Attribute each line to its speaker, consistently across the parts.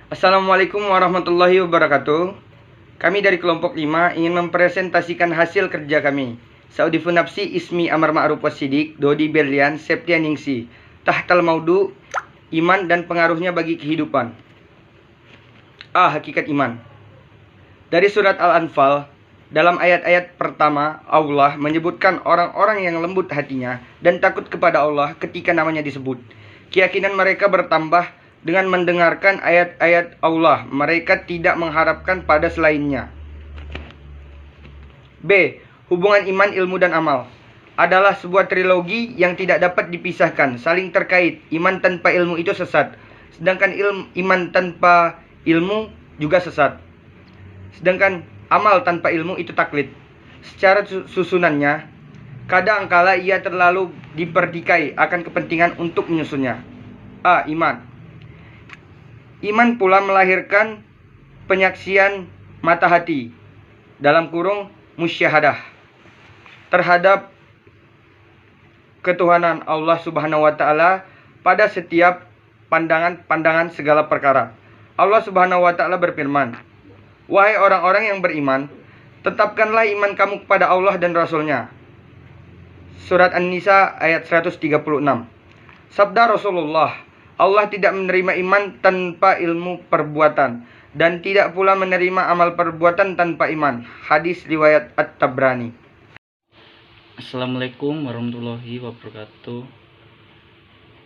Speaker 1: Assalamualaikum warahmatullahi wabarakatuh. Kami dari kelompok 5 ingin mempresentasikan hasil kerja kami. Saudifun nafsi ismi amar ma'ruf wasidik, Dodi Berlian, Septian Ningsi. Tahtal maudu, iman dan pengaruhnya bagi kehidupan. A. Hakikat iman. Dari surat Al-Anfal, dalam ayat-ayat pertama, Allah menyebutkan orang-orang yang lembut hatinya dan takut kepada Allah ketika namanya disebut. Keyakinan mereka bertambah dengan mendengarkan ayat-ayat Allah. Mereka tidak mengharapkan pada selainnya. B. Hubungan iman, ilmu, dan amal adalah sebuah trilogi yang tidak dapat dipisahkan, saling terkait. Iman tanpa ilmu itu sesat, sedangkan iman tanpa ilmu juga sesat. Sedangkan amal tanpa ilmu itu taklid. Secara susunannya, kadang kala ia terlalu dipertikai akan kepentingan untuk menyusunnya. A. Iman. Iman pula melahirkan penyaksian mata hati, dalam kurung musyahadah, terhadap ketuhanan Allah Subhanahu wa Ta'ala pada setiap pandangan segala perkara. Allah Subhanahu wa Ta'ala berfirman, "Wahai orang-orang yang beriman, tetapkanlah iman kamu kepada Allah dan Rasul-Nya." Surat An-Nisa ayat 136. Sabda Rasulullah, Allah tidak menerima iman tanpa ilmu perbuatan, dan tidak pula menerima amal perbuatan tanpa iman. Hadis riwayat At-Tabrani.
Speaker 2: Assalamualaikum warahmatullahi wabarakatuh.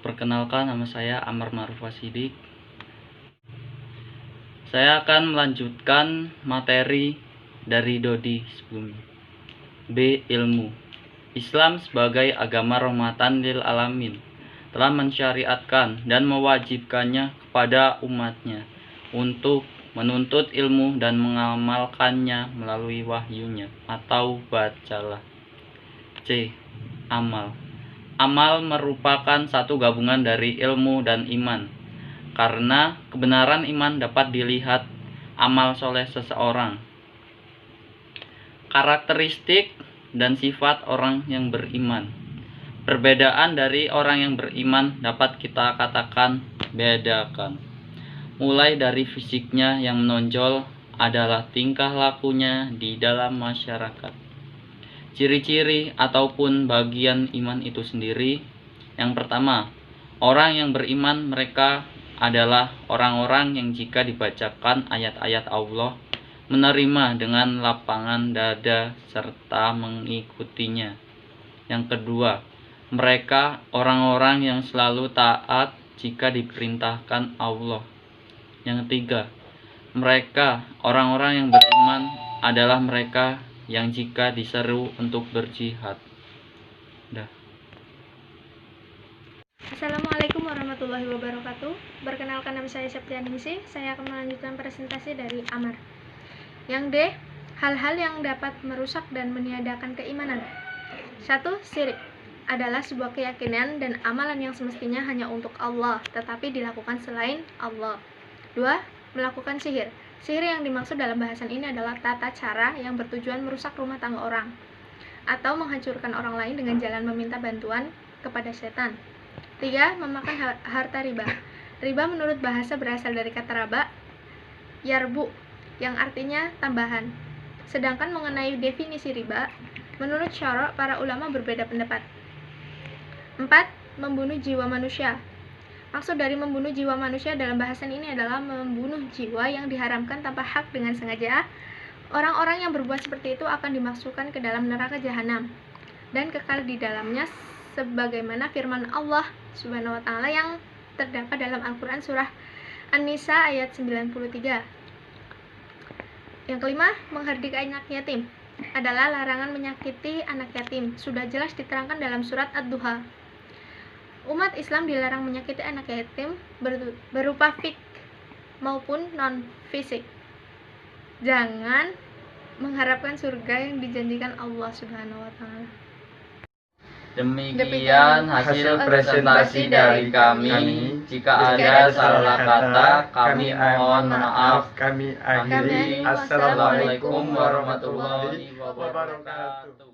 Speaker 2: Perkenalkan, nama saya Amar Ma'ruf Wasidik. Saya akan melanjutkan materi dari Dodi sebelumnya. B. Ilmu. Islam sebagai agama rahmatan lil alamin telah mensyariatkan dan mewajibkannya kepada umatnya untuk menuntut ilmu dan mengamalkannya melalui wahyunya atau bacalah. C. Amal. Amal merupakan satu gabungan dari ilmu dan iman, karena kebenaran iman dapat dilihat amal soleh seseorang. Karakteristik dan sifat orang yang beriman. Perbedaan dari orang yang beriman dapat kita katakan bedakan. Mulai dari fisiknya yang menonjol adalah tingkah lakunya di dalam masyarakat. Ciri-ciri ataupun bagian iman itu sendiri. Yang pertama, orang yang beriman mereka adalah orang-orang yang jika dibacakan ayat-ayat Allah menerima dengan lapangan dada serta mengikutinya. Yang kedua, mereka orang-orang yang selalu taat jika diperintahkan Allah. Yang ketiga, mereka orang-orang yang beriman adalah mereka yang jika diseru untuk berjihad.
Speaker 3: Assalamualaikum warahmatullahi wabarakatuh. Perkenalkan, nama saya Septian Ningsi. Saya akan melanjutkan presentasi dari Amar. Yang D. Hal-hal yang dapat merusak dan meniadakan keimanan. 1. Syirik adalah sebuah keyakinan dan amalan yang semestinya hanya untuk Allah, tetapi dilakukan selain Allah. 2. Melakukan sihir. Sihir yang dimaksud dalam bahasan ini adalah tata cara yang bertujuan merusak rumah tangga orang atau menghancurkan orang lain dengan jalan meminta bantuan kepada setan. 3. Memakan harta riba. Riba menurut bahasa berasal dari kata raba, yarbu, yang artinya tambahan. Sedangkan mengenai definisi riba, menurut syara' para ulama berbeda pendapat. 4. Membunuh jiwa manusia. Maksud dari membunuh jiwa manusia dalam bahasan ini adalah membunuh jiwa yang diharamkan tanpa hak dengan sengaja. Orang-orang yang berbuat seperti itu akan dimasukkan ke dalam neraka jahanam dan kekal di dalamnya, sebagaimana firman Allah Subhanahu wa Ta'ala yang terdapat dalam Al-Quran surah An-Nisa ayat 93. Yang kelima, menghardik anak yatim adalah larangan menyakiti anak yatim. Sudah jelas diterangkan dalam surat Ad-Duha. Umat Islam dilarang menyakiti anak yatim berupa fisik maupun non-fisik. Jangan mengharapkan surga yang dijanjikan Allah Subhanahu wa Ta'ala.
Speaker 2: Demikian hasil presentasi dari kami. Jika ada salah kata, kami mohon maaf.
Speaker 1: Kami akhiri.
Speaker 2: Assalamualaikum warahmatullahi wabarakatuh.